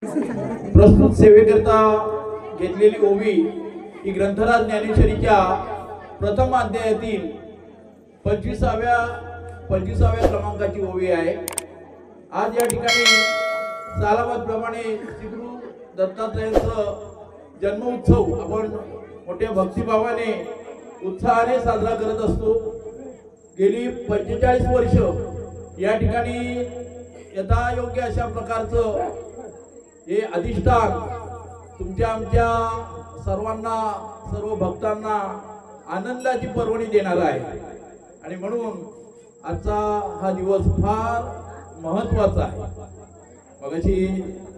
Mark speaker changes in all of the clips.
Speaker 1: प्रस्तुत सेवेकरता घेतलेली ओवी ही ग्रंथराज ज्ञानेश्वरीच्या प्रथम अध्यायातील 25व्या क्रमांकाची ओवी आहे। आज या ठिकाणी सालाबाद प्रमाणे श्री गुरु दत्तात्रयांचा जन्म उत्सव आपण मोठ्या भक्तिभावाने उत्साहाने साजरा करत असतो। गेली 45 वर्ष या ठिकाणी यथायोग्य अशा प्रकारचं हे अधिष्ठान तुमच्या आमच्या सर्वांना सर्व भक्तांना आनंदाची पर्वणी देणार आहे आणि म्हणून आजचा हा दिवस फार महत्त्वाचा आहे। मगाशी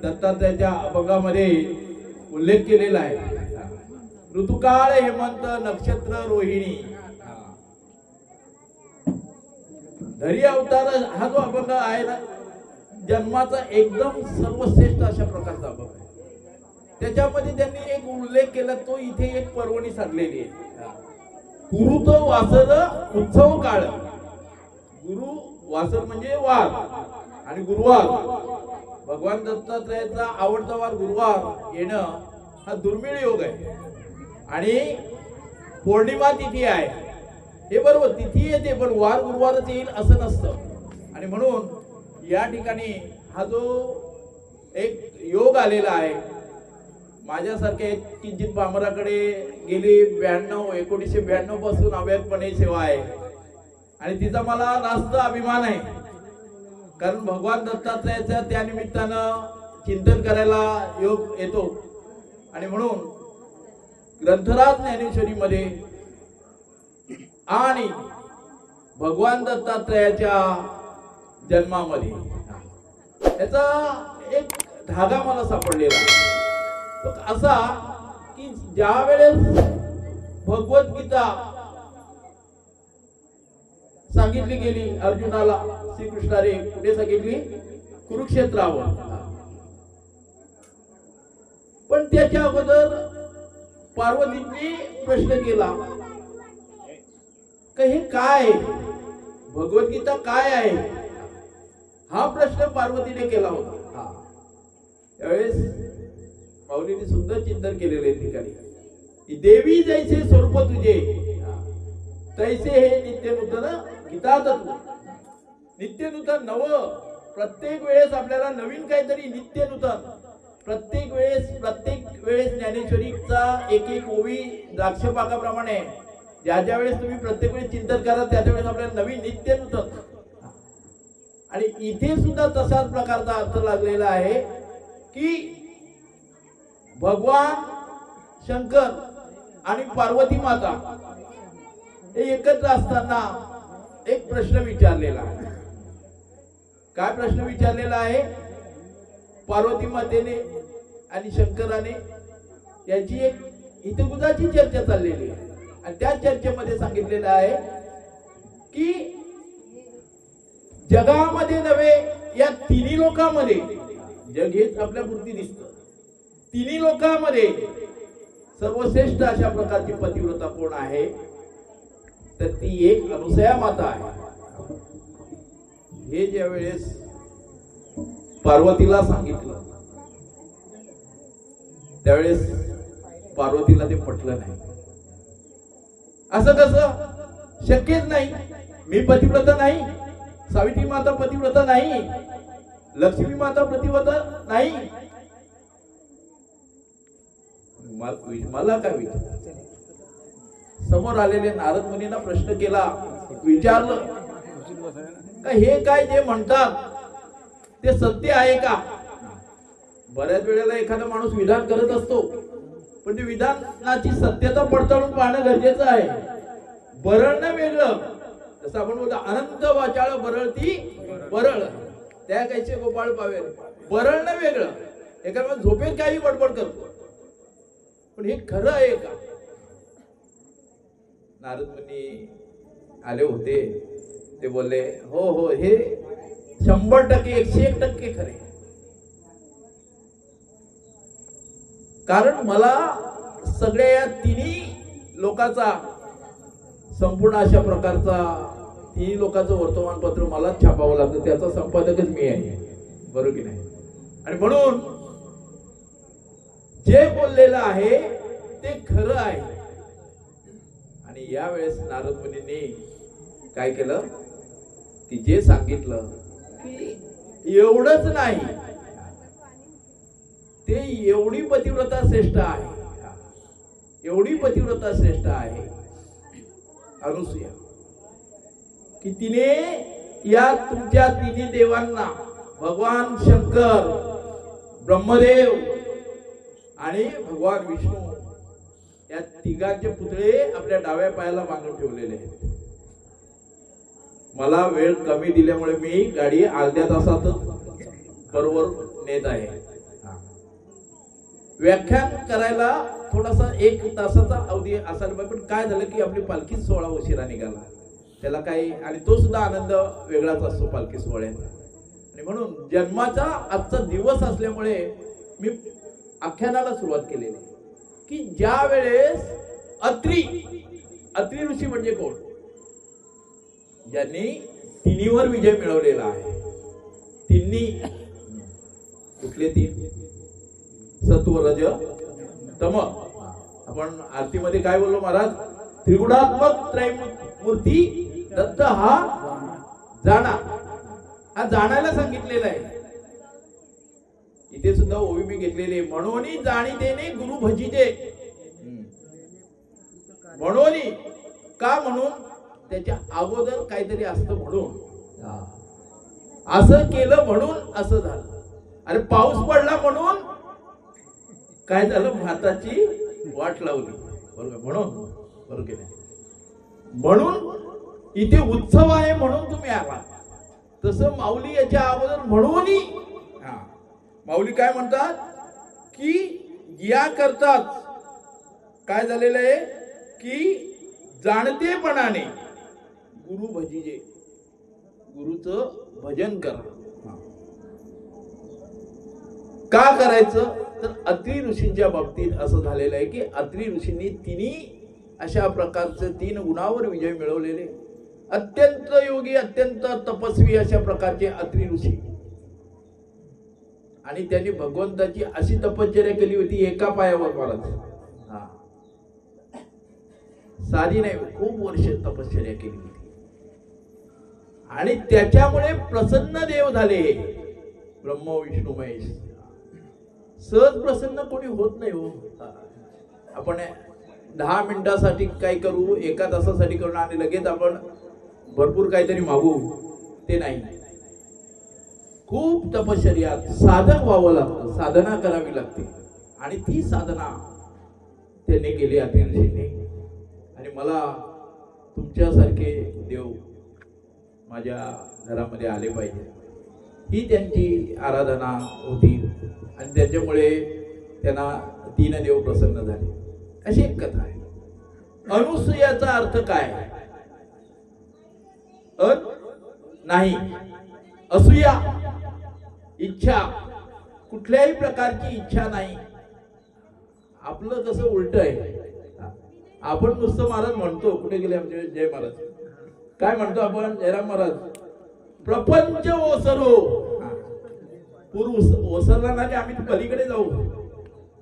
Speaker 1: दत्तात्रयाच्या अभंगामध्ये उल्लेख केलेला आहे, ऋतुकाळ हेमंत नक्षत्र रोहिणी धरी अवतार हा जो अभंग आहे ना, जन्माचा एकदम सर्वश्रेष्ठ अशा प्रकारचा अभंग आहे। त्याच्यामध्ये त्यांनी एक उल्लेख केला, तो इथे एक पर्वणी साधलेली आहे। गुरु तो वासर उत्सव काळ, गुरु वासर म्हणजे वार आणि गुरुवार, भगवान दत्तात्रयाचा आवडता वार गुरुवार येणं हा दुर्मिळ योग आहे आणि पौर्णिमा तिथी आहे। हे बरोबर तिथी येते, पण वार गुरुवारच येईल असं नसतं आणि म्हणून या ठिकाणी हा जो एक योग आलेला आहे, माझ्यासारख्या एक किंचित बामराकडे गेली 1992 पासून अव्याहतपणे सेवा आहे आणि तिचा मला रास्त अभिमान आहे, कारण भगवान दत्तात्रयाच्या त्या निमित्तानं चिंतन करायला योग येतो आणि म्हणून ग्रंथराज ज्ञानेश्वरी मध्ये आणि भगवान दत्तात्रयाच्या जन्मामध्ये याचा एक धागा मला सापडलेला तो असा की ज्या वेळेस भगवद्गीता सांगितली गेली अर्जुनाला, श्रीकृष्णाने कुठे सांगितली? कुरुक्षेत्रावर। पण त्याच्या अगोदर पार्वतीने प्रश्न केला की हे काय, भगवद्गीता काय आहे, हा प्रश्न पार्वतीने केला होता। त्यावेळेस माऊलीने सुंदर चिंतन केलेले आहे ठिकाणी, देवी जैसे स्वरूप तुझे तैसे हे नित्य नूतन गीता तत्व। नित्य नूतन नव, प्रत्येक वेळेस आपल्याला नवीन काहीतरी नित्य नूतन, प्रत्येक वेळेस ज्ञानेश्वरीचा एक एक ओवी द्राक्ष पाकाप्रमाणे ज्या वेळेस तुम्ही प्रत्येक वेळेस चिंतन करा त्या वेळेस आपल्याला नवीन नित्य नूतन। आणि इथे सुद्धा तसाच प्रकारचा अर्थ लागलेला आहे की भगवान शंकर आणि पार्वती माता हे एकत्र असताना एक प्रश्न विचारलेला आहे। काय प्रश्न विचारलेला आहे? पार्वती मातेने आणि शंकराने याची एक हितगुजाची चर्चा चाललेली आहे आणि त्या चर्चेमध्ये सांगितलेलं आहे की जगामध्ये नव्हे या तिन्ही लोकांमध्ये, जग हेच आपल्या मूर्ती दिसतं, तिन्ही लोकांमध्ये सर्वश्रेष्ठ अशा प्रकारची पतिव्रता कोण आहे तर ती एक अनुसया माता आहे। हे ज्या वेळेस पार्वतीला सांगितलं त्यावेळेस पार्वतीला ते पटलं नाही। असं कसं शक्यच नाही, मी पतिव्रता नाही, सावित्री माता पतिव्रता नाही, लक्ष्मी माता पतिव्रता नाही, मला काय विचार? समोर आलेले नारद मुनींना प्रश्न केला, विचारलं का हे काय जे म्हणतात ते सत्य आहे का? बऱ्याच वेळेला एखादा माणूस विधान करत असतो, पण ते विधानाची सत्यता पडताळून पाहणं गरजेचं आहे। बरळणं वेगळं, जसं आपण बोलतो अनंत वाचाळ बरळती बरळ त्या कायचे गोपाळ पावे, बरळणं वेगळं, एखाद्या झोपेत काही बडबड करतो, पण हे खरं आहे का? नारद मुनी आले होते, ते बोलले हो हो हे 100% 101% खरे, कारण मला सगळ्या या तिन्ही लोकांचा संपूर्ण अशा प्रकारचा तिन्ही लोकांचं वर्तमानपत्र मलाच छापावं लागतं, त्याचा संपादकच मी आहे, बरोबर की नाही? आणि म्हणून जे बोललेलं आहे ते खरं आहे. आणि यावेळेस नारद मुनींनी काय केलं की जे सांगितलं की एवढंच नाही, ते एवढी पतिव्रता श्रेष्ठ आहे, एवढी पतिव्रता श्रेष्ठ आहे अनुसूया, की तिने या तुमच्या तिन्ही देवांना भगवान शंकर, ब्रह्मदेव आणि भगवान विष्णू या तिघांचे पुतळे आपल्या डाव्या पायाला बांधून ठेवलेले आहेत. मला वेळ कमी दिल्यामुळे मी गाडी अर्ध्या तासातच बरोबर नेत आहे. व्याख्यान करायला थोडासा 1 तासाचा अवधी असायला पाहिजे, पण काय झालं की आपली पालखी सोहळा उशिरा निघाला. त्याला काही, आणि तो सुद्धा आनंद वेगळाच असतो पालखी सोहळ्याचा. आणि म्हणून जन्माचा आजचा दिवस असल्यामुळे मी आख्यानाला सुरुवात केलेली की ज्या वेळेस अत्री ऋषी म्हणजे कोण, ज्यांनी तिन्हीवर विजय मिळवलेला आहे. तिन्ही कुठले 3? सत्व, रज, तम. आपण आरतीमध्ये काय बोललो महाराज? त्रिगुणात्मक त्रैमूर्ती दत्त हा जाणा, हा जाणायला सांगितलेला आहे. इथे सुद्धा ओवी मी घेतलेली आहे. म्हणून जाणीतेने गुरु भजिते. म्हणून का? म्हणून त्याच्या अगोदर काहीतरी असतं म्हणून, असं केलं म्हणून असं झालं. अरे पाऊस पडला म्हणून काय झालं? भाताची वाट लावली. बरोबर? म्हणून बरोबर केलं. म्हणून इथे उत्सव आहे म्हणून तुम्ही आला. तसं माऊली याच्या अगोदर म्हणून माऊली काय म्हणतात की या करतात काय झालेलं आहे की जाणतेपणाने गुरु भजिजे, गुरुचं भजन करा. का करायचं? तर अत्री ऋषींच्या बाबतीत असं झालेलं आहे की अत्री ऋषींनी तिन्ही अशा प्रकारचे 3 गुणावर विजय मिळवलेले अत्यंत योगी, अत्यंत तपस्वी अशा प्रकारचे अत्री ऋषी. आणि त्यांनी भगवंताची अशी तपश्चर्या केली होती एका पायावर महाराज. साधी नाही, खूप वर्ष तपश्चर्या केली होती. आणि त्याच्यामुळे प्रसन्न देव झाले ब्रह्म विष्णू महेश. सहज प्रसन्न कोणी होत नाही हो. आपण 10 मिनिटासाठी काय करू, 1 तासासाठी करू आणि लगेच आपण भरपूर काहीतरी मागू, ते नाही. खूप तपश्चर्या, साधक व्हावं लागतं, साधना करावी लागते. आणि ती साधना त्यांनी केली अत्री ऋषींनी. आणि मला तुमच्यासारखे देव माझ्या घरामध्ये आले पाहिजे, ही त्यांची आराधना होती. आणि त्याच्यामुळे त्यांना 3 देव प्रसन्न झाले. अशी एक कथा आहे. अनुसूयाचा अर्थ काय? नाही, असूया, इच्छा, कुठल्याही प्रकारची इच्छा नाही. आपलं कसं उलट आहे. आपण नुसतं महाराज म्हणतो. कुठे गेले आमचे जय महाराज? काय म्हणतो आपण? जयराम महाराज, प्रपंच ओसरो. पूर्व ओसरला ना की आम्ही पलीकडे जाऊ,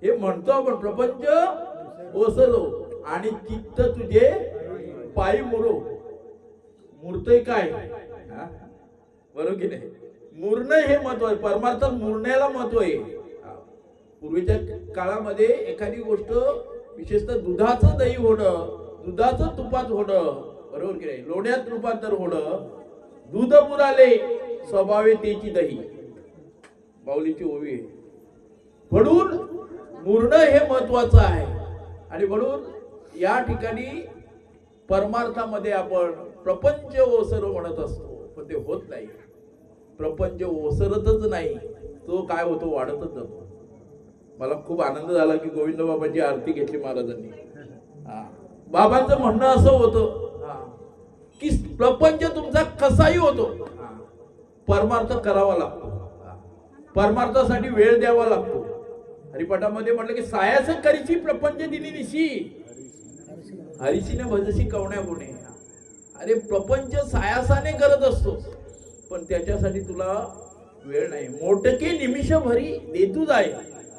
Speaker 1: हे म्हणतो आपण. प्रपंच ओसरो आणि चित्त तुझे पायी मुरो. मूर्तय काय? बरोबर की नाही? मुरणं हे महत्व आहे. परमार्थात मुरण्याला महत्व आहे. पूर्वीच्या काळामध्ये एखादी गोष्ट, विशेषतः दुधाचं दही होणं, दुधाचं तुपात होणं, बरोबर की नाही? लोण्यात रूपांतर होणं. दूध मुराले स्वभावे तेची दही, बाऊलीची ओवी आहे. म्हणून मुरणं हे महत्वाचं आहे. आणि म्हणून या ठिकाणी परमार्थामध्ये आपण प्रपंच ओसर म्हणत असतो, पण ते होत नाही. प्रपंच ओसरतच नाही, तो काय होतो? वाढतच जातो. मला खूप आनंद झाला की गोविंद बाबांची आरती घेतली महाराजांनी. बाबांचं म्हणणं असं होतं की प्रपंच तुमचा कसाही होतो, परमार्थ करावा लागतो. परमार्थासाठी वेळ द्यावा लागतो. हरिपाठामध्ये म्हटलं की सायास करीची प्रपंच दिनी निशी, हरीशीने भजशी कवण्या गुणे. अरे प्रपंच सायासाने करत असतो, पण त्याच्यासाठी तुला वेळ नाही. मोटके निमिष भरी देतू जाय,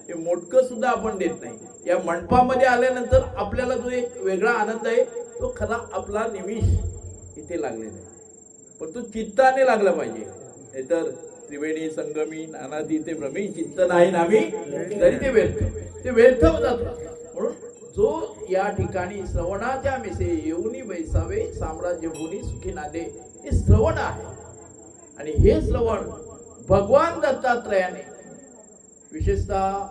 Speaker 1: हे मोडकं सुद्धा आपण देत नाही. या मंडपामध्ये आल्यानंतर आपल्याला जो एक वेगळा आनंद आहे तो खरा आपला निमिष इथे लागलेला आहे, पण तो चित्ताने लागला पाहिजे. नाहीतर त्रिवेणी संगमी नानादी ते भ्रमी चित्त नाही नामी तरी ते व्यर्थ जातो. म्हणून जो या ठिकाणी श्रवणाच्या मिसे येऊनी बैसावे साम्राज्य भूनी सुखी नादे, हे श्रवण आहे. आणि हे श्रवण भगवान दत्तात्रयाने विशेषतः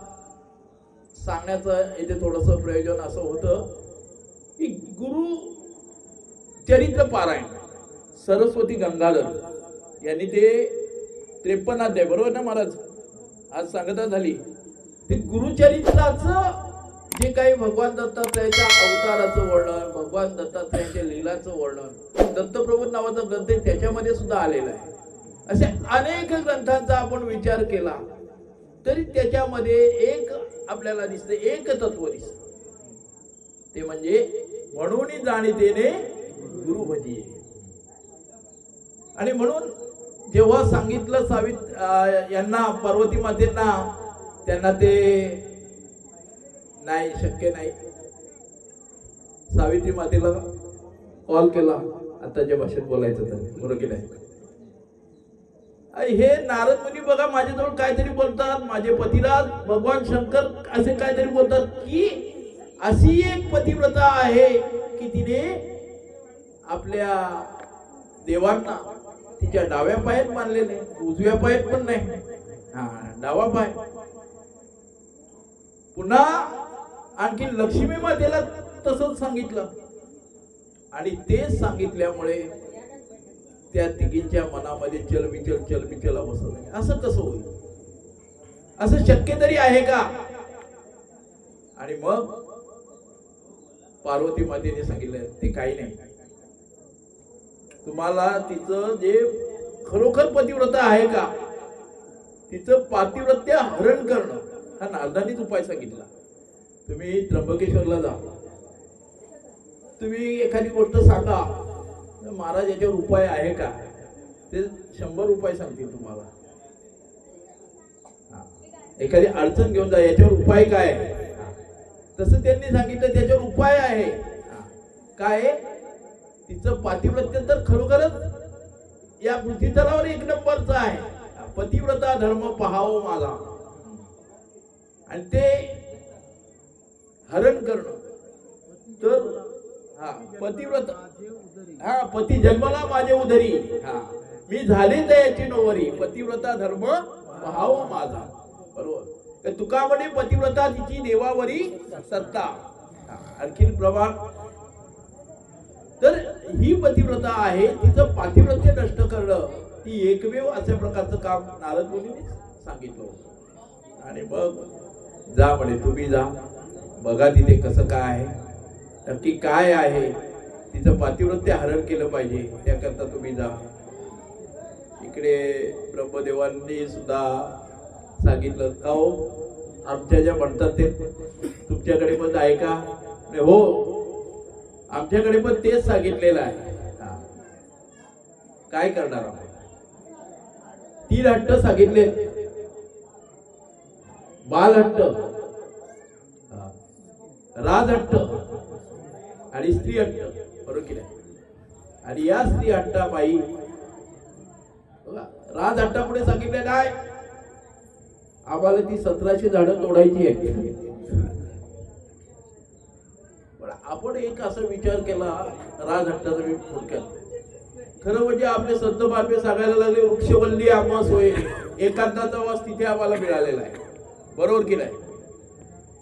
Speaker 1: सांगण्याचं इथे थोडंसं प्रयोजन असं होतं की गुरु चरित्र पारायण सरस्वती गंगाधर यांनी ते 53 अध्याय, बरोबर ना महाराज, आज सांगता झाली, ते गुरुचरित्राचं जे काही भगवान दत्तात्रयाच्या अवताराचं वर्णन, भगवान दत्तात्रयाच्या लीलाचं वर्णन, दत्तप्रभू नावाचा ग्रंथ त्याच्यामध्ये सुद्धा आलेला आहे. असे अनेक ग्रंथांचा आपण विचार केला तरी त्याच्यामध्ये एक आपल्याला दिसते, एक तत्व दिसते, ते म्हणजे म्हणून जाणीतेने गुरु भजिये. आणि म्हणून जेव्हा सांगितलं यांना पार्वती मातेंना, त्यांना ते नाही शक्य नाही, सावित्री मातेला कॉल केला, आताच्या भाषेत बोलायचं तर, बरोबर की नाही. हे नारद मुनी बघा माझ्याजवळ काहीतरी बोलतात, माझे पतिराज भगवान शंकर असे काहीतरी बोलतात की अशी एक पतिव्रता आहे की तिने आपल्या देवांना तिच्या डाव्या पायात मानलेले, उजव्या पायात पण नाही, डावा पाय. पुन्हा आणखी लक्ष्मी मातेला तसंच सांगितलं. आणि ते सांगितल्यामुळे त्या तिघींच्या मनामध्ये चलबिचल बसत. असं कसं होईल, असं शक्य तरी आहे का. आणि मग पार्वती मातेने सांगितलं ते काही नाही, तुम्हाला तिचं जे खरोखर पतिव्रता आहे का तिचं पातिव्रत्य हरण करणं हा नारदांनीच उपाय सांगितला. तुम्ही त्र्यंबकेश्वरला जा, तुम्ही एखादी गोष्ट सांगा, महाराज याच्यावर उपाय आहे का, ते 100 उपाय सांगतील तुम्हाला. एखादी अडचण घेऊन जा, याच्यावर उपाय काय, तसं त्यांनी सांगितलं त्याच्यावर उपाय आहे. काय, तिचं पातिव्रत्य तर खरोखरच या पृथ्वीतलावर 1 नंबरचं आहे. पतिव्रता धर्म पहावो माझा, आणि ते हरण करणं. तर पतिव्रता, पती जन्मला माझे उदरी, मी झाले दयाची नोवरी, पतिव्रता धर्म पहावो माझा. बरोबर, तुकामध्ये पतिव्रता तिची देवावरी सत्ता. आणखीन प्रमाण, तर ही पतिव्रता आहे, तिचं पातिव्रत्य नष्ट करणं ही एकमेव अशा प्रकारचं काम नारद मुनीने सांगितलं. आणि मग जा म्हणे, तुम्ही जा बघा तिथे कसं काय आहे, नक्की काय आहे, तिचं पातिव्रत्य हरण केलं पाहिजे, त्याकरता तुम्ही जा. इकडे ब्रह्मदेवांनी सुद्धा सांगितलं, का हो आमच्या ज्या म्हणतात ते तुमच्याकडे पण आहे का. हो, आमच्याकडे पण तेच सांगितलेलं आहे. काय करणार आपण, 3 हट्ट सांगितले, बालहट्ट, राजहट्ट आणि स्त्री हट्ट, बरोबर की नाही. आणि या स्त्री हट्टाबाई राजहट्टापुढे सांगितले काय, आम्हाला ती 1700 झाडं तोडायची आहे. पण आपण एक असा विचार केला राजहट्टाचा, मी थोडक्यात खरं म्हणजे आपले संत बापे सांगायला लागले, वृक्षवल्ली आम्हा सोय, एकांताचा वास तिथे आम्हाला मिळालेला आहे, बरोबर की नाही.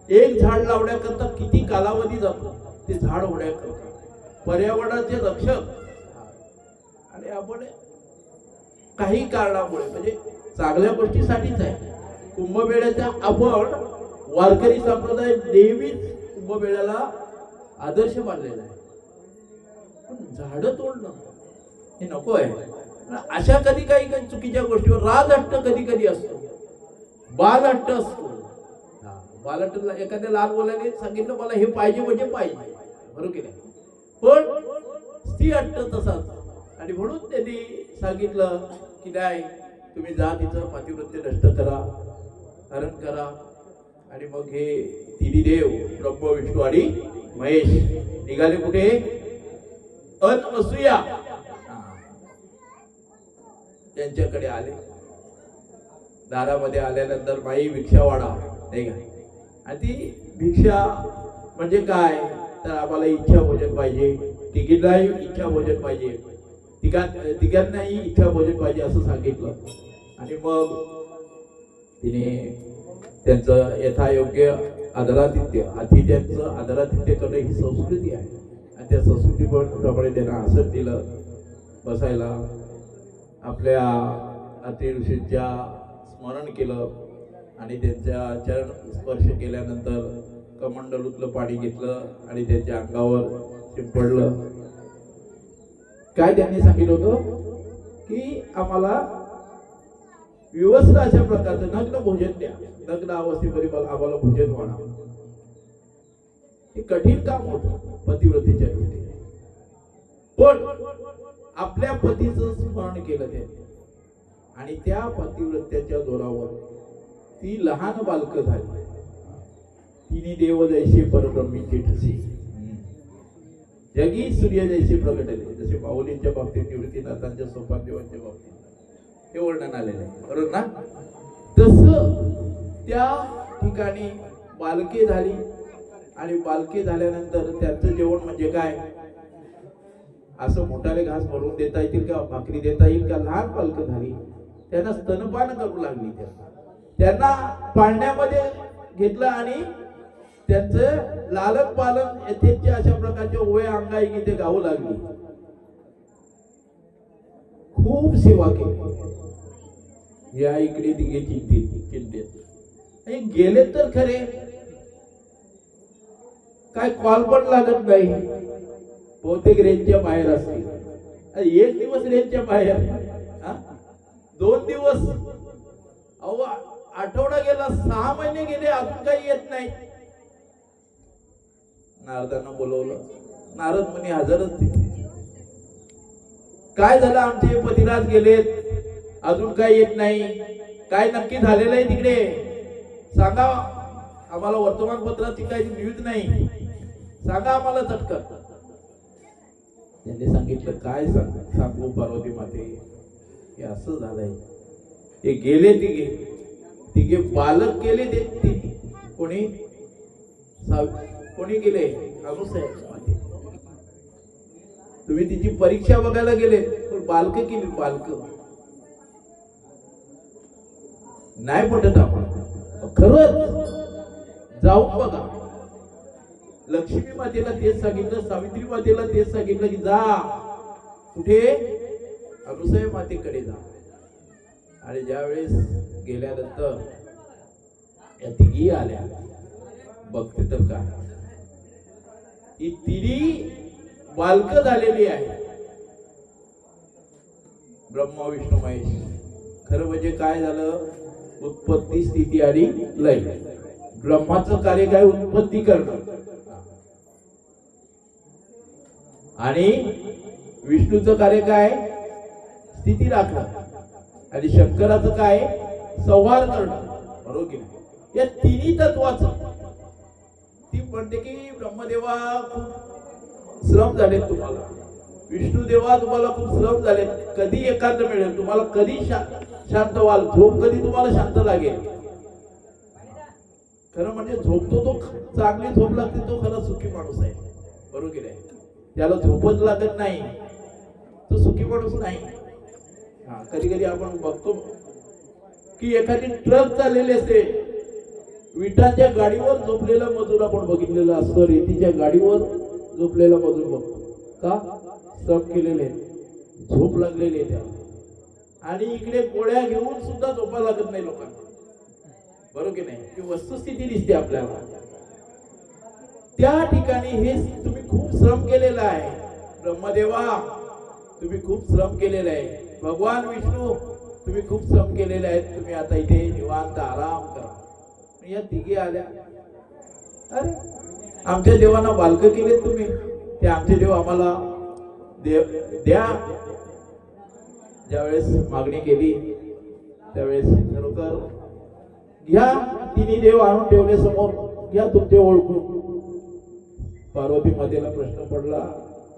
Speaker 1: एक झाड लावण्याकरता किती कालावधी जातो ते झाड होण्याकरता, पर्यावरणाचे रक्षक. आणि आपण काही कारणामुळे, म्हणजे चांगल्या गोष्टीसाठीच आहे, कुंभमेळ्याचा आपण वारकरी संप्रदाय नेहमीच कुंभमेळ्याला आदर्श मानलेला आहे. पण झाडं तोडणं हे नको आहे. अशा कधी काही चुकीच्या गोष्टीवर राजहट्ट कधी कधी असतो, बालहट्ट असतो. बालहट्टला एखाद्या लहान मुलाने सांगितलं मला हे पाहिजे म्हणजे पाहिजे, बरोबर की नाही. पण स्त्री हट्ट तसाच. आणि म्हणून त्यांनी सांगितलं की नाही, तुम्ही जा, तिचं पातिव्रत्य नष्ट करा, हरण करा. आणि मग हे तिन्ही देव ब्रह्म विष्णू आणि महेश निघाले कुठे? अनसूया त्यांच्याकडे आले. दारामध्ये आल्यानंतर माई भिक्षा वाढा नाही का. आणि ती भिक्षा म्हणजे काय तर आम्हाला इच्छा भोजन पाहिजे, तिघींनाही इच्छा भोजन पाहिजे, तिघांनाही इच्छा भोजन पाहिजे असं सांगितलं. आणि मग तिने त्यांचं यथायोग्य आदरातिथ्य, अतिथ्यांचं आदरातिथ्य करणं ही संस्कृती आहे. आणि त्या संस्कृतीप्रमाणे त्यांना आसन दिलं बसायला. आपल्या अति ऋषींच्या स्मरण केलं आणि त्यांच्या चरण स्पर्श केल्यानंतर कमंडलूतलं पाणी घेतलं आणि त्यांच्या अंगावर शिंपडलं. काय त्यांनी सांगितलं होतं की आम्हाला व्यवस्थित अशा प्रकारचं नग्न भोजन द्या, नग्न अवस्थेमध्ये आम्हाला भोजन वाढावं. हे कठीण काम होतं पतिव्रतेच्या दृष्टीने. पण आपल्या पतीचं स्मरण केलं त्यांनी आणि त्या पतिव्रत्याच्या जोरावर ती लहान बालक झाली. तिने देव जैसे परब्रह्मीचे ठसे, जगी सूर्य जैसे प्रगटले. जसे माऊलींच्या बाबतीत, निवृत्तीनाथांच्या सोपान देवांच्या बाबतीत हे वर्णन आलेलं आहे, बरोबर ना. तसं त्या ठिकाणी बालके झाली आणि बालके झाल्यानंतर त्यांचं जेवण म्हणजे काय, असं मोठाले घास भरून देता येतील का, भाकरी देता येईल का. लहान बालक झाली, त्यांना स्तनपान करू लागली. त्यांना पाळण्यामध्ये घेतलं आणि त्यांचं लालन पालन यथेच्छ अशा प्रकारच्या ओव्या अंगाई ते गाऊ लागली. खूप सेवा केली. या इकडे तिघे चिंतित गेले तर खरे, काय कॉल पण लागत नाही. बहुतेक रेंजच्या बाहेर असते. एक दिवस रेंजच्या बाहेर, 2 दिवस, अहो आठवडा गेला, 6 महिने गेले, अजून काही येत नाही. नारदांना बोलवलं. नारद मुनी हजरच तिथे. काय झालं, आमचे पतिराज गेलेत, अजून काय येत नाही, काय नक्की झालेलं आहे तिकडे सांगा आम्हाला. वर्तमानपत्राची काही न्यूज नाही, सांगा आम्हाला चटकन. त्यांनी सांगितलं काय सांगू पार्वती माते, हे असं झालंय. हे गेले तिघे बालक गेले. ते कोणी कोणी गेले, अनुसाहेब. तुम्ही तिची परीक्षा बघायला गेले, पण बालक केली. बालक नाही पटत आपण खरंच जाऊन बघा. लक्ष्मी मातेला तेच सांगितलं, सावित्री मातेला तेच सांगितलं की जा कुठे, अनुसूया मातेकडे जा. आणि ज्यावेळेस गेल्यानंतर या तिघी आल्या, बघते तर काय, ही तिन्ही बालक झालेली आहे. ब्रह्मा विष्णू महेश. खरं म्हणजे काय झालं, उत्पत्ती स्थिती आणि लय. ब्रह्माचं कार्य काय, उत्पत्ती करणं, आणि विष्णूचं कार्य काय, स्थिती राखणं, आणि शंकराचं काय, संहार करणं, बरोबर की नाही. या तिन्ही तत्वाचं ती म्हणते की ब्रह्मदेवा खूप श्रम झाले तुम्हाला, विष्णुदेवा तुम्हाला खूप श्रम झाले, कधी एकांत मिळेल तुम्हाला, कधी शांत व्हाल, झोप कधी तुम्हाला शांत लागेल. खरं म्हणजे झोपतो तो, चांगली झोप लागते तो खरा सुखी माणूस आहे, बरोबर की नाही. त्याला झोपच लागत नाही तो सुखी माणूस नाही. कधी कधी आपण बघतो की एखादी ट्रक चाललेली असते, विटाच्या गाडीवर झोपलेला मजूर आपण बघितलेला असतो, रेतीच्या गाडीवर झोपलेला मजूर बघतो. का, श्रम केलेले, झोप लागलेली त्याला. आणि इकडे गोळ्या घेऊन सुद्धा झोपा लागत नाही लोकांना, बरोबर की नाही. ही वस्तुस्थिती दिसते आपल्याला. त्या ठिकाणी हे तुम्ही खूप श्रम केलेला आहे. ब्रह्मदेवा तुम्ही खूप श्रम केलेला आहे. भगवान विष्णू तुम्ही खूप श्रम केलेले आहेत. तुम्ही आता इथे निवांत आराम करा. या तिघी आल्या, अरे आमच्या देवांना बालक केले तुम्ही, ते आमचे देव आम्हाला द्या. ज्यावेळेस मागणी केली त्यावेळेस खरोखर घ्या, तिन्ही देव आणून ठेवले समोर, घ्या तुमचे ओळखून. पार्वती मातेला प्रश्न पडला,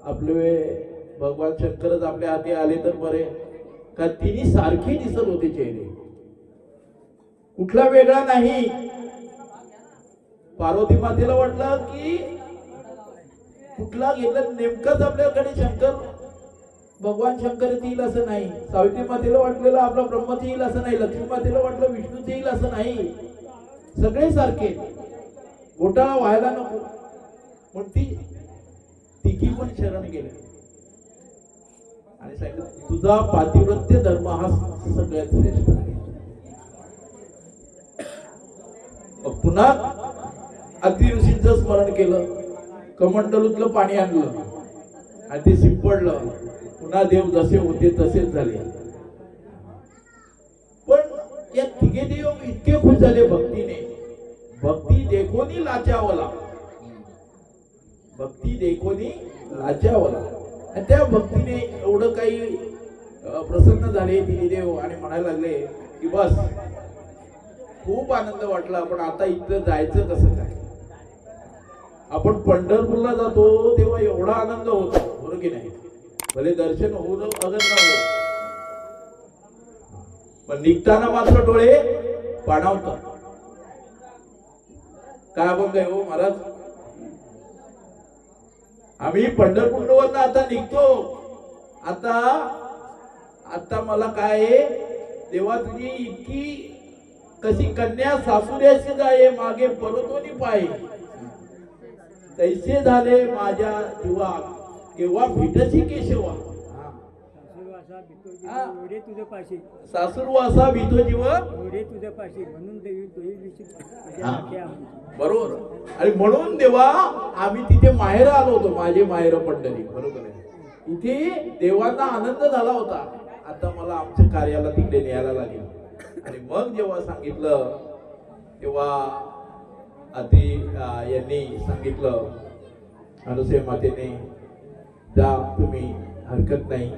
Speaker 1: आपले भगवान शंकरच आपल्या हाती आले तर बरे, का तिन्ही सारखे दिसत होते चेहरे, कुठला वेगळा नाही. पार्वती मातेला वाटलं की कुठला घेतलं नेमकंच आपल्याकडे शंकर, भगवान शंकर येईल असं नाही. सावित्री मातेला वाटलेलं आपला ब्रह्मच येईल असं नाही. लक्ष्मी मातेला वाटलं विष्णूच येईल असं नाही. सगळे सारखे, घोटाळा व्हायला नको. पण ती तिघी पण शरण गेले आणि सांगितलं, तुझा पातिव्रत्य धर्म हा सगळ्यात श्रेष्ठ आहे. पुन्हा अत्रि ऋषींचं स्मरण केलं, कमंडलूतलं पाणी आणलं आणि ते शिंपडलं. पुन्हा देव जसे होते तसेच झाले. पण या तिघे देव इतके खुश झाले भक्तीने, भक्ती देखोनी लाचावला, भक्ती देखोनी लाचावला. आणि त्या भक्तीने एवढं काही प्रसन्न झाले तिन्ही देव आणि म्हणायला लागले की बस, खूप आनंद वाटला, पण आता इथं जायचं कसं काय. आपण पंढरपूरला जातो तेव्हा एवढा आनंद होतो, बरोबर की नाही. भले दर्शन होऊन अगर न हो, पण निघताना मात्र डोळे पाणावतात. काय अभंग आहे हो महाराज. आम्ही पंढरपूरवरून आता निघतो. आता मला काय, तेव्हा तुझी इतकी कशी कन्या सासुऱ्याशी जाये, मागे परतोनी पाय, तैसे झाले माझ्या जीवा, केव्हा भेटशी केशवा. सासूरवासा भीतो जीव तुझ्या पाशी, म्हणून बरोबर. आणि म्हणून देवा आम्ही तिथे माहेर आलो होतो, माझे माहेर पंढरी, बरोबर आहे. इथे देवांना आनंद झाला होता, आता मला आमच्या कार्याला तिकडे न्यायला लागेल. आणि मग जेव्हा सांगितलं तेव्हा अत्रि यांनी सांगितलं, अनुसूया मातेने, जा तुम्ही, हरकत नाही,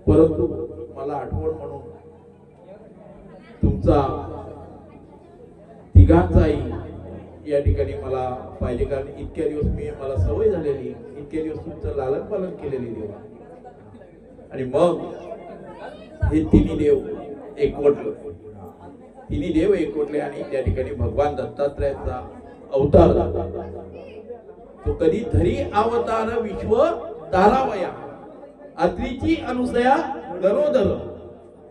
Speaker 1: परंतु मला आठवण म्हणून तुमचा तिघांचाही या ठिकाणी मला पाहिजे, कारण इतक्या दिवस मला सवय झालेली, इतक्या दिवस तुमचं लालन पालन केलेली देवा. आणि मग हे तिन्ही देव एकवटलं, तिन्ही देव एकवटले आणि त्या ठिकाणी भगवान दत्तात्रयाचा अवतार. तो कधी धरी अवतार विश्व तारावया, अत्रीची अनुसया गरोदर.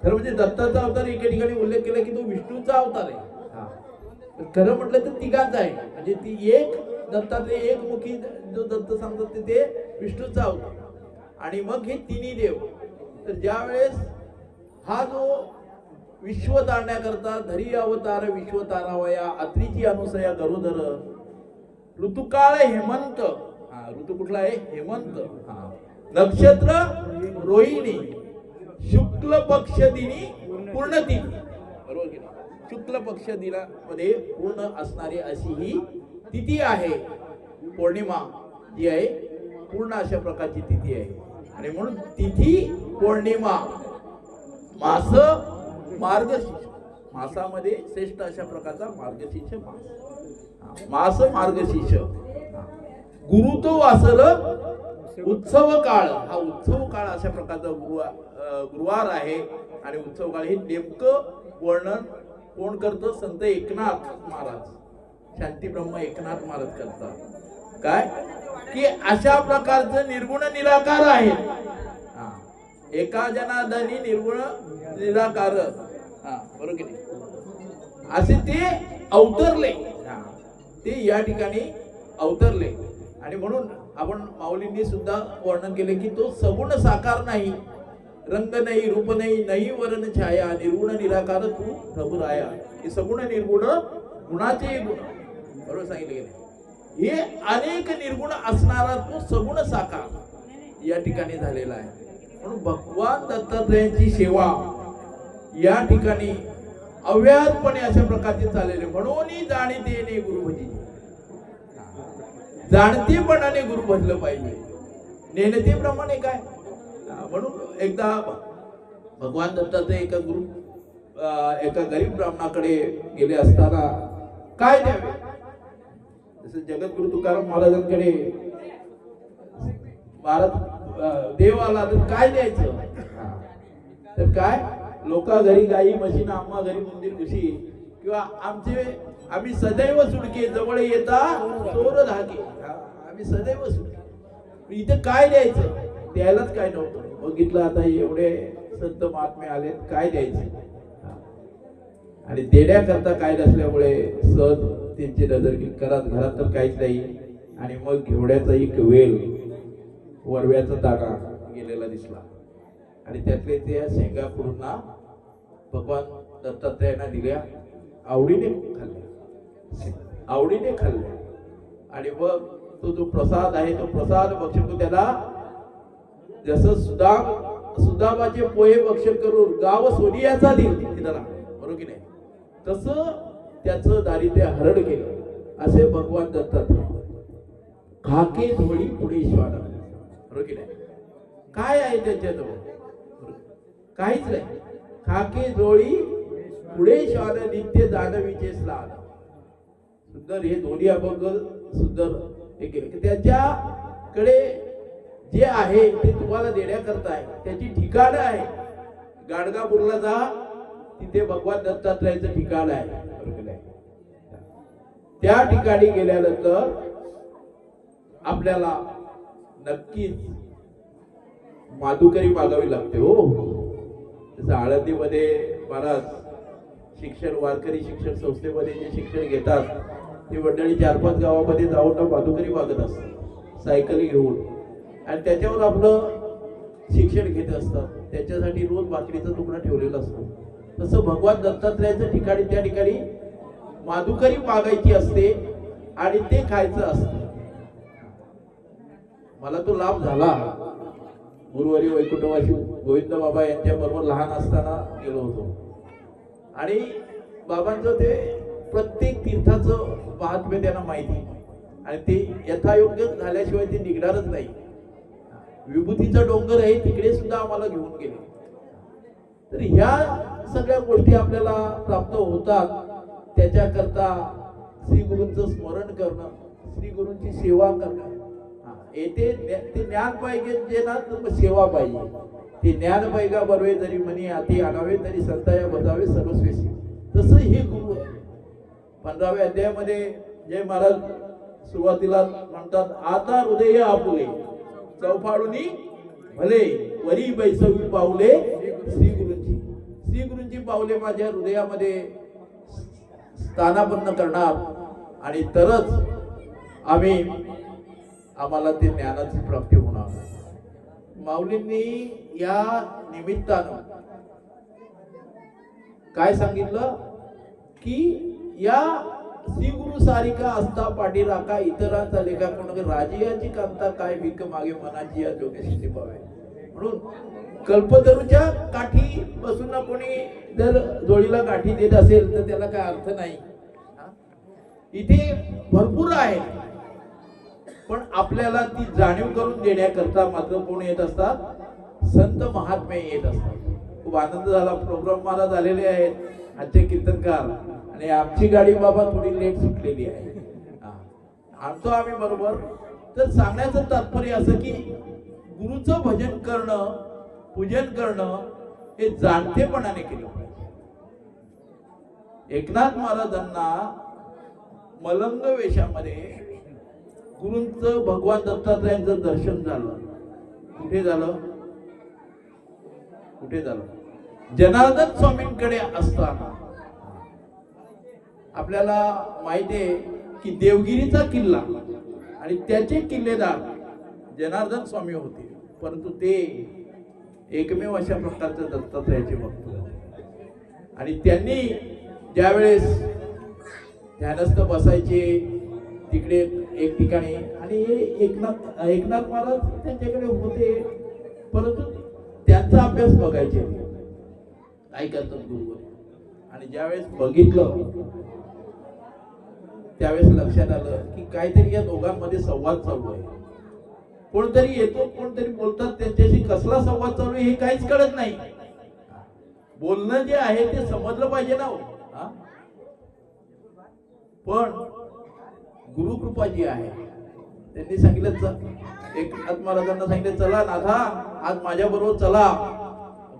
Speaker 1: खरं म्हणजे दत्ताचा अवतार एका ठिकाणी उल्लेख केला की तो विष्णूचा अवतार आहे. खरं म्हटलं तर तिघांचा आहे, म्हणजे ती एक दत्तात्रय, एक मुखी जो दत्त सांगतात ते विष्णूचा अवतार. आणि मग हे तिन्ही देव, तर ज्या वेळेस हा जो विश्व तारण्याकरता धरी अवतार विश्व तारावया, अत्रीची अनुसया गरोदर, ऋतुकाळ हेमंत. ऋतू कुठला आहे, हेमंत. नक्षत्र रोहिणी, शुक्ल पक्ष दिनी पूर्ण तिथी, बरोबर की नाही. शुक्ल पक्ष दिनामध्ये पूर्ण असणारी अशी ही तिथी आहे. पौर्णिमा जी आहे पूर्ण अशा प्रकारची तिथी आहे. आणि म्हणून तिथी पौर्णिमा, मास मार्गशीर्ष, मासामध्ये श्रेष्ठ अशा प्रकारचा मार्गशीर्ष मास, मास मार्गशीर्ष. गुरु तो वासर उत्सव काळ, हा उत्सव काळ अशा प्रकारचा गुरुवार आहे. आणि उत्सव काळ हे नेमकं वर्णन कोण करतं, संत एकनाथ महाराज, शांती ब्रह्म एकनाथ महाराज करतात. काय की अशा प्रकारचं निर्गुण निराकार आहे. एका जनार्दनी निर्गुण निराकार, बरोबर की नाही, असे ते अवतरले, ते या ठिकाणी अवतरले. आणि म्हणून आपण माऊलींनी सुद्धा वर्णन केले की तो सगुण साकार नाही, रंग नाही, रूप नाही, नाही वर्ण छाया, निर्गुण निराकार तू प्रभुराया. हे सगुण निर्गुण गुणाचे गुण, बरोबर सांगितले गेले. हे अनेक निर्गुण असणारा तो सगुण साकार या ठिकाणी झालेला आहे. म्हणून भगवान दत्तात्रयांची सेवा या ठिकाणी अव्याहतपणे अशा प्रकारचे चाललेले. म्हणून जाणीते गुरुभजी, जाणतेपणाने गुरु भजलं पाहिजे, नेणतेप्रमाणे काय. म्हणून एकदा भगवान दत्तात्रय एका गुरु एका गरीब ब्राह्मणाकडे गेले असताना काय द्यावे, जसं जगद्गुरु तुकाराम महाराजांकडे महाराज देव आला तर काय द्यायचं, तर काय लोका घरी गाई म्हशी आम्हा घरी मंदिर घुशी, किंवा आम्ही सदैव सुडके जवळ येता चोर धाके, आम्ही सदैव सुडके, इथे काय द्यायचं, द्यायलाच काय नव्हतं. बघितलं आता एवढे संत महात्मे आलेत, काय द्यायचं, आणि देण्याकरता काय नसल्यामुळे सहज त्यांची नजर गेली. घरात तर काहीच नाही, आणि मग घेवड्याचा एक वेल वरव्याचा दाणा गेलेला दिसला, आणि त्यातले त्या शेंगा पूर्ण भगवान दत्तात्रयांना दिल्या, आवडीने खाल्ल्या, आणि मग तो जो प्रसाद आहे तो प्रसाद भक्षण त्याला, जसं सुदामाचे पोहे भक्षण करून गाव सोनियाचा दिल त्याला, बरोबर की नाही, तसं त्याचं दारिद्र्य हरण केलं. असे भगवान दत्तात्रय खाके धोळी पुढे श्वान, बरोबर की नाही, काय आहे त्याच्याजवळ, काहीच नाही, खाके धोळी पुढे श्वान नित्य दानवीचे स्नान. सुंदर हे दोन्ही अभंग सुंदर हे केले की त्याच्याकडे जे आहे ते तुम्हाला देण्याकरता आहे, त्याची ठिकाण आहे. गाणगापूरला जा, तिथे भगवान दत्तात्रयाचं ठिकाण आहे, त्या ठिकाणी गेल्यानंतर आपल्याला नक्कीच माधुकरी मागावी लागते. हो, जसं आळंदीमध्ये महाराज शिक्षण वारकरी शिक्षण संस्थेमध्ये जे शिक्षण घेतात ती मंडळी 4-5 गावामध्ये जाऊन माधुकरी मागत असतात सायकली घेऊन, आणि त्याच्यावर आपलं शिक्षण घेत असतात. त्याच्यासाठी रोज भाकरीचा तुकडा ठेवलेला असतो. तसं भगवान दत्तात्रयाच्या ठिकाणी त्या ठिकाणी माधुकरी मागायची असते आणि ते खायचं असतं. मला तो लाभ झाला. गुरुवारी वैकुंठवासी गोविंद बाबा यांच्या बरोबर लहान असताना गेलो होतो, आणि बाबांचं ते प्रत्येक तीर्थाचं महात्म्य त्यांना माहिती, आणि ते यथायोग्य झाल्याशिवाय ते निघणारच नाही. विभूतीचा डोंगर आहे, तिकडे सुद्धा आम्हाला घेऊन गेले. तर ह्या सगळ्या गोष्टी आपल्याला प्राप्त होतात. त्याच्याकरता श्री गुरूंचं स्मरण करणं, श्री गुरूंची सेवा करणं, येथे ते ज्ञान पाहिजे जे ना तर सेवा पाहिजे. ते ज्ञान पाहिगा बरवे जरी मनी हाती आणावे तरी संताया बजावे सर्वस्वेसी. तसं हे गुरु 15व्या अध्यायामध्ये जय महाराज सुरुवातीला म्हणतात, आता हृदय आपुले चौफाडुनी भले वरी बैसवी पावले श्री गुरूंची पावले माझ्या हृदयामध्ये स्थानापन्न करणार, आणि तरच आम्हाला ते ज्ञानाची प्राप्ती होणार. माऊलींनी या निमित्तानं काय सांगितलं की या श्री गुरु सारिका असता पाठी राखा इतरांचा लेखा कोण राजियाची कांता काय भीक मागे मनाची या जोगेशी पावे. म्हणून कल्पतरूच्या काठी बसून ना कोणी जर जोडीला काठी देत असेल तर त्याला काय अर्थ नाही. इथे भरपूर आहे, पण आपल्याला ती जाणीव करून देण्याकरता मात्र कोण येत असतात, संत महात्मे येत असतात. खूप आनंद झाला. प्रोग्राम मला झालेले आहेत आजचे कीर्तनकार, आणि आमची गाडी बाबा थोडी लेट सुटलेली आहे. आणतो आम्ही बरोबर. तर सांगण्याचं तात्पर्य असं की गुरुचं भजन करणं, पूजन करणं हे जाणतेपणाने केलं पाहिजे. एकनाथ महाराजांना मलंग वेशामध्ये गुरूंचं भगवान दत्तात्रयांचं दर्शन झालं. कुठे झालं? जनार्दन स्वामींकडे असताना. आपल्याला माहिती आहे की देवगिरीचा किल्ला आणि त्याचे किल्लेदार जनार्दन स्वामी होते, परंतु ते एकमेव अशा प्रकारचे दत्तात्रयाचे भक्त होते. आणि त्यांनी ज्यावेळेस ध्यानस्थ बसायचे तिकडे एक ठिकाणी, आणि एकनाथ महाराज त्यांच्याकडे होते, परंतु त्यांचा अभ्यास बघायचे काय करतात गुरुवर. आणि ज्यावेळेस बघितलं त्यावेळेस लक्षात आलं की काहीतरी या दोघांमध्ये संवाद चालू आहे. कोणतरी येतो, कोणतरी बोलतात, त्यांच्याशी कसला संवाद चालू आहे हे काहीच कळत नाही. बोलणं जे आहे ते समजलं पाहिजे ना हो. हा? पण गुरुकृपा जी आहे त्यांनी सांगितलं, एकनाथ महाराजांना सांगितलं चला नाथा आज माझ्या बरोबर चला.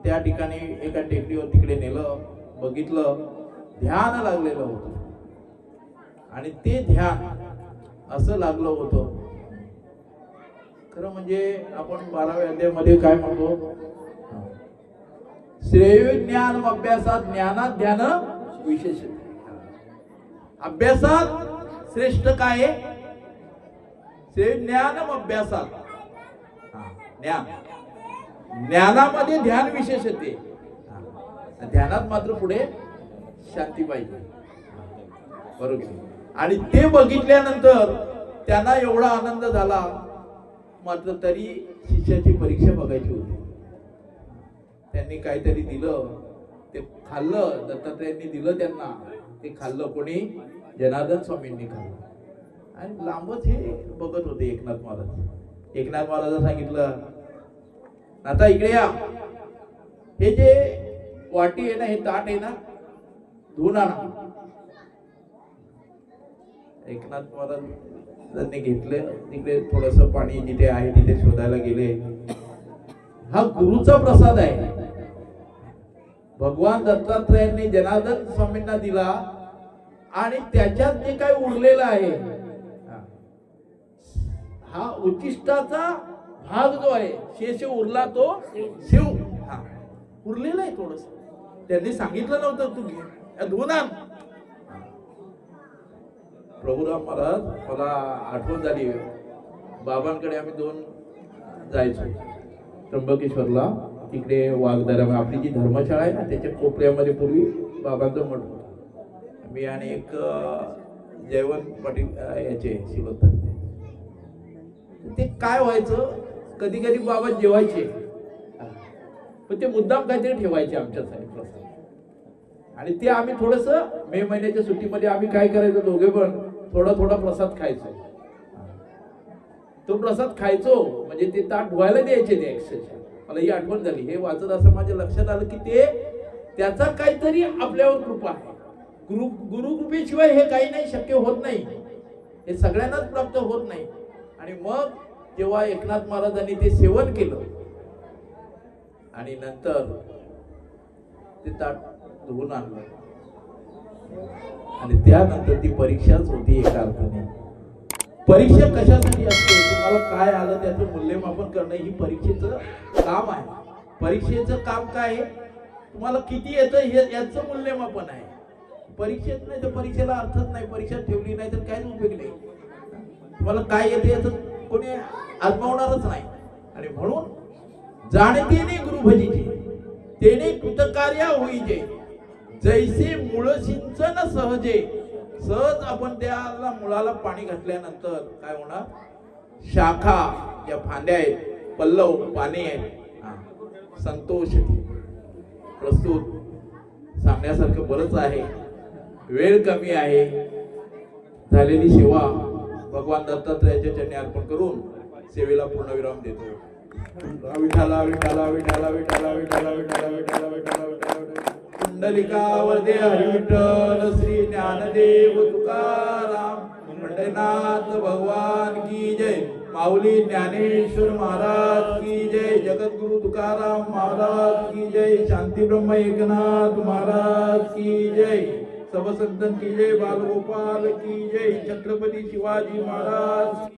Speaker 1: त्या ठिकाणी एका टेकडीवर तिकडे नेलं, बघितलं ध्यान लागलेलं होतं. आणि ते ध्यान असं लागलं होतं खरं म्हणजे आपण 12व्या अध्यायामध्ये काय म्हणतो, श्रेय ज्ञान अभ्यासात ज्ञानात ध्यान विशेष. अभ्यासात श्रेष्ठ काय आहे? श्रेय ज्ञान अभ्यासात ज्ञान, ज्ञानामध्ये ध्यान विशेष येते. ध्यानात मात्र पुढे शांती पाहिजे. बरोबर. आणि ते बघितल्यानंतर त्यांना एवढा आनंद झाला, मात्र तरी शिष्याची परीक्षा बघायची होती. त्यांनी काहीतरी दिलं, ते खाल्लं. दत्तात्रयांनी दिलं त्यांना, ते खाल्लं. कोणी? जनार्दन स्वामींनी खाल्लं. आणि लांबच हे बघत होते एकनाथ महाराज. एकनाथ महाराजांना सांगितलं, आता इकडे या, हे जे वाटी आहे ना, हे ताट आहे ना, धुवून आणा. एकनाथ महाराजांनी घेतलं, तिकडे थोडस पाणी जिथे आहे तिथे शोधायला गेले. हा गुरुचा प्रसाद आहे. भगवान दत्तात्रयांनी जनार्दन स्वामींना दिला आणि त्याच्यात जे काय उरलेलं आहे, हा उच्चिष्टाचा भाग जो आहे, शेष उरला तो शिव. उरलेला आहे थोडस. त्यांनी सांगितलं नव्हतं तू घे, धुवून आण. प्रभुराम महाराज, मला आठवण झाली, बाबांकडे आम्ही 2 जायचो त्र्यंबकेश्वरला. तिकडे वाघदारा आपली जी धर्मशाळा आहे ना, त्याच्या कोपऱ्यामध्ये पूर्वी बाबांचं मठ होतं. मी आणि एक जयवंत पाटील याचे शिवत. ते काय व्हायचं, कधी कधी बाबा जेवायचे पण ते मुद्दाम काहीतरी ठेवायचे आमच्यासाठी प्रसाद. आणि ते आम्ही थोडस मे महिन्याच्या सुट्टीमध्ये आम्ही काय करायचो, दोघे पण थोडा थोडा प्रसाद खायचो. तो प्रसाद खायचो म्हणजे ते ताट धुवायला द्यायचे ते अक्षरशः. मला ही आठवण झाली. हे वाचत असं माझ्या लक्षात आलं की ते त्याचा काहीतरी आपल्यावर कृपा आहे. गुरुकृपेशिवाय हे काही नाही, शक्य होत नाही. हे सगळ्यांनाच प्राप्त होत नाही. आणि मग जेव्हा एकनाथ महाराजांनी ते सेवन केलं आणि नंतर ते ताट धुवून आणलं, आणि त्यानंतर ती परीक्षाच होती एका अर्थाने. परीक्षा कशासाठी असते? तुम्हाला काय आलं त्याचं मूल्यमापन करणं ही परीक्षेचं काम आहे. परीक्षेचं काम काय आहे? तुम्हाला किती येतं हे याचं मूल्यमापन आहे. परीक्षेत नाही तर परीक्षेला अर्थच नाही. परीक्षा ठेवली नाही तर काहीच उपयोग नाही. तुम्हाला काय येते याचं कोणी आजमावणारच नाही. आणि म्हणून जाणतेने गुरु भजीचे, तेने कृतकार्य होईजे, जैसे मूळ सिंचन सहजे. सहज आपण त्याला मुळाला पाणी घातल्यानंतर काय होणार? शाखा ज्या फांद्या आहेत, पल्लव पाने आहेत, संतोष. प्रस्तुत सांगण्यासारखं बरंच आहे, वेळ कमी आहे. झालेली सेवा भगवान दत्तात्रयाच्या चरणी अर्पण करून सेवेला पूर्णविराम देतो. विठाला विठाला विठाला विठाला विठाला विठाला विठाला विठाला विठाला कुंडलिकावरदे हरी विठ्ठल श्री ज्ञानदेव तुकाराम पंढरीनाथ भगवान की जय. माऊली ज्ञानेश्वर महाराज की जय. जगद्गुरु तुकाराम महाराज की जय. शांती ब्रह्म एकनाथ महाराज की जय. सब संतन की जय. बालगोपाल की जय. छत्रपती शिवाजी महाराज.